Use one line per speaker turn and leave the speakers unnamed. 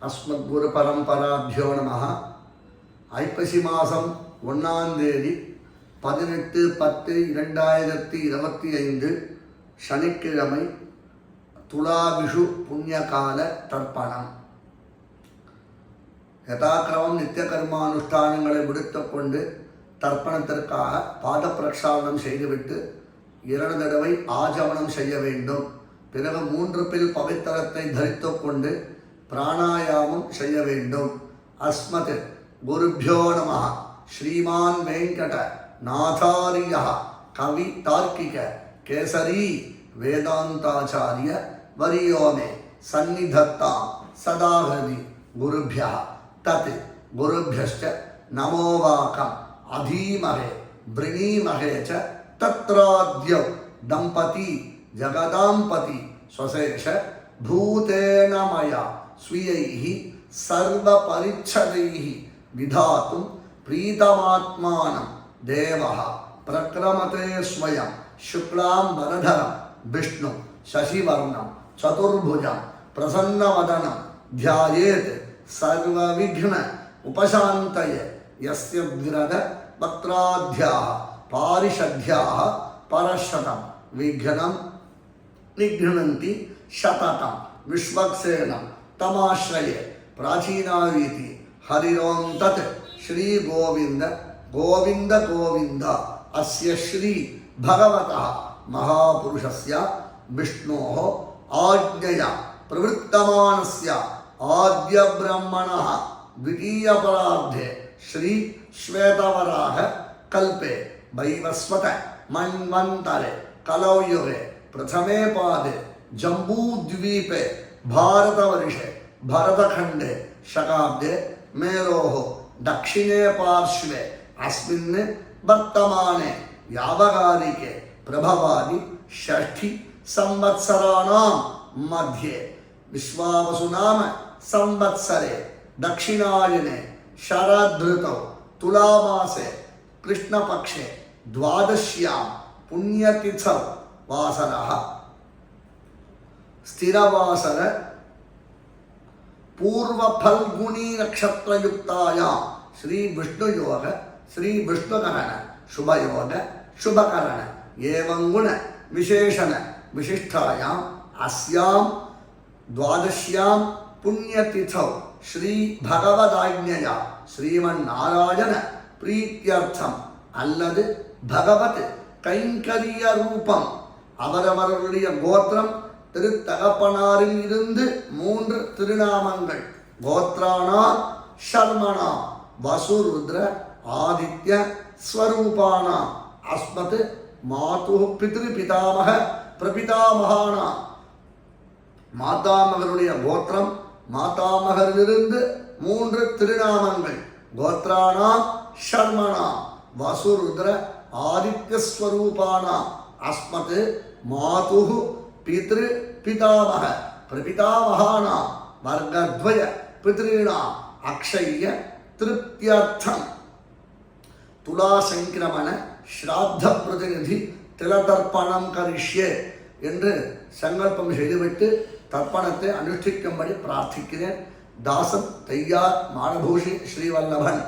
அஸ்மத்குரு பரம்பராபியோ நமः. ஐப்பசி மாதம் 1ஆம் தேதி 18/10/2025 சனிக்கிழமை துலாவிஷு புண்ணியகால தர்ப்பணம். யதாக்கிரமம் நித்திய கர்மானுஷ்டானங்களை முடித்து கொண்டு தர்ப்பணத்திற்காக பாத பிரக்ஷாலனம் செய்துவிட்டு 2 தடவை ஆஜமனம் செய்ய வேண்டும். பிறகு 3 பில் பவித்திரத்தை தரித்து கொண்டு பிராணாயாமம் செய்ய வேண்டும். அஸ்மத் குருभ्यो நமः. ஸ்ரீமான் வெங்கட நாதாரிய கவி தார்க்கிக கேசரி வேதாந்தாச்சாரிய வரியோமே சந்நிதத்தா சதாஹதி குருभ्यः தத் குருभ्यश्च நமோவாகம் அதீமஹே வ்ருணீமஹே ச தத்ராத்யௌ தம்பதி ஜகதாம்பதி ஸ்வசேஷ பூதேன மயா ஸ்வீயைஹ சர்வ பரிச்சதைஹ விதாத்தும் பிரீதமாத்மானம் தேவஹ பிரக்ரமதே ஸ்வயம் சுக்லாம் வரதரம் விஷ்ணு சசிவர்ணம் சதுர்புஜம் பிரசன்னவதனம் த்யாயேத் சர்வவிக்ன உபசாந்தயே யஸ்ய விரத வக்ராத்யாஹ பாரிஷத்யாஹ பரஷதம் விக்னம் நிக்னந்தி சததம் விஸ்வக்சேனம் தமாஸ்ரயே பிராச்சீனாவீதி ஹரிரோம் தத் ஸ்ரீ கோவிந்த கோவிந்த கோவிந்த அஸ்ய ஸ்ரீ பகவதः மகாபுருஷஸ்ய விஷ்ணோः ஆஜ்ஞயா பிரவృత్తமானஸ்ய ஆத்ய பிரம்மணः द्वितीय परार्धे श्री श्वेतवराह कल्पे वैवस्वत मन्वन्तरे कलौयुगे प्रथमे पादे जम्बूद्वीपे भारतवर्षे भरतखण्डे शकाब्दे मेरोः दक्षिणे पार्श्वे अस्मिन् वर्तमाने यावकालिके प्रभवादि षष्ठी संवत्सराणां मध्ये विश्वावसुनाम संवत्सरे दक्षिणायने शरदृतौ तुलामासे कृष्णपक्षे द्वादश्यां पुण्यतिथौ वासरः स्थिरवासर पूर्वफल्गुनी नक्षत्रयुक्तायां श्री विष्णुयोग श्री विष्णुकरण शुभयोग शुभकरण एवं गुण विशेषण विशिष्टायाम् अस्यां द्वादश्यां पुण्यतिथौ श्री भगवदाज्ञया श्रीमन्नारायण प्रीत्यर्थम அல்லது பகவத் கைங்கரிய ரூபம் அவரவர்களுடைய கோத்திரம் திருத்தகப்பனாரில் இருந்து 3 திருநாமங்கள் கோத்ராணா சர்மணா வசுருத்ர ஆதித்ய ஸ்வரூபாணா அஸ்மத் மாது பித்ருபிதாமக பிரபிதாமகானா மாதாமகருடைய கோத்திரம் மாதாமகரிலிருந்து 3 திருநாமங்கள் கோத்ராணா சர்மணா வசுருத்ர ஆதித்யஸ்வரூபாணா அஸ்மத் மாது பித்ரு பிதாமக பிரபிதாமகானா வர்க்கத்வய பித்ருணா அக்ஷய திருப்தியர்த்தம் துலா சங்கிரமண ஸ்ராத்த பிரதிநிதி திலதர்ப்பணம் கரிஷ்யே என்று சங்கல்பம் செய்துவிட்டு தர்ப்பணத்தை அனுஷ்டிக்கும்படி பிரார்த்திக்கிறேன். தாசன் தையார் மானபூஷி ஸ்ரீவல்லபன்.